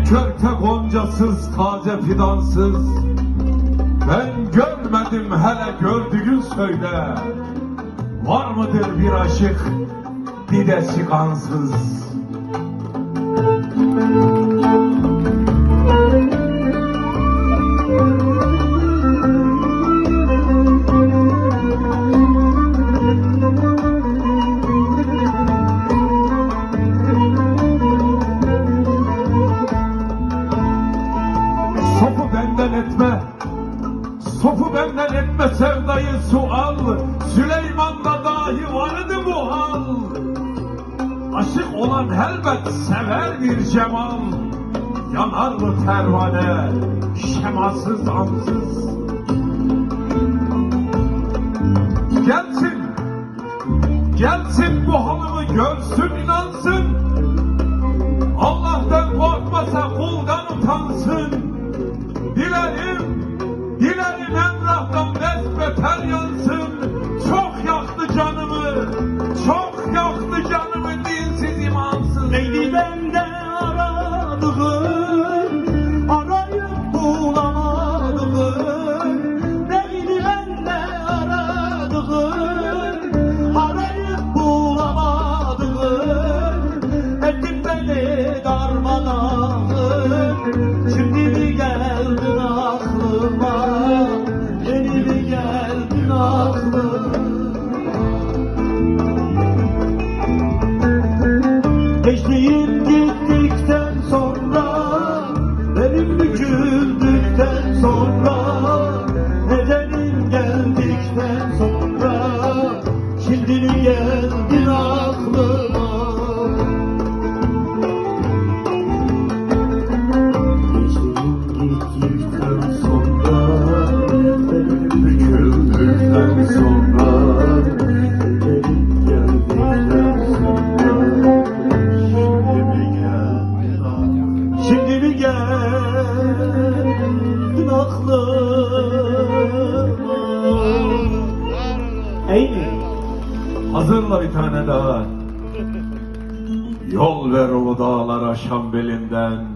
Körpe goncasız, taze fidansız ben görmedim, hele gördüğün söyle. Var mıdır bir aşık didesi kansız? Sofu benden etme, sofu benden etme sevdayı sual. Süleyman'da dahi vardı bu hal. Aşık olan elbet sever bir cemal. Yanar mı pervane şemasız ansız? Gelsin, gelsin bu halımı görsün inansın. Allah'tan korkmasa kuldan utansın. Dilerim Emrah'tan besbeter yansın. Çok yaktı canımı, çok yaktı canımı dinsiz imansız. Neydi bende aradığın, arayıp bulamadığın? Neydi bende aradığın, arayıp bulamadığın? Ettin beni darmadağın, şimdi mi geldin aklıma? Yeni mi geldin aklıma? Gençliğim gittikten sonra, benim büküldükten sonra, nedenim geldikten sonra, şimdi mi geldin aklıma? Gençliğim gittikten sonra, benim büküldükten sonra, nedenim geldikten sonra, şimdi mi geldin aklıma? Ey mi? Hazırla bir tane daha. Yol ver o dağlara Şam belinden.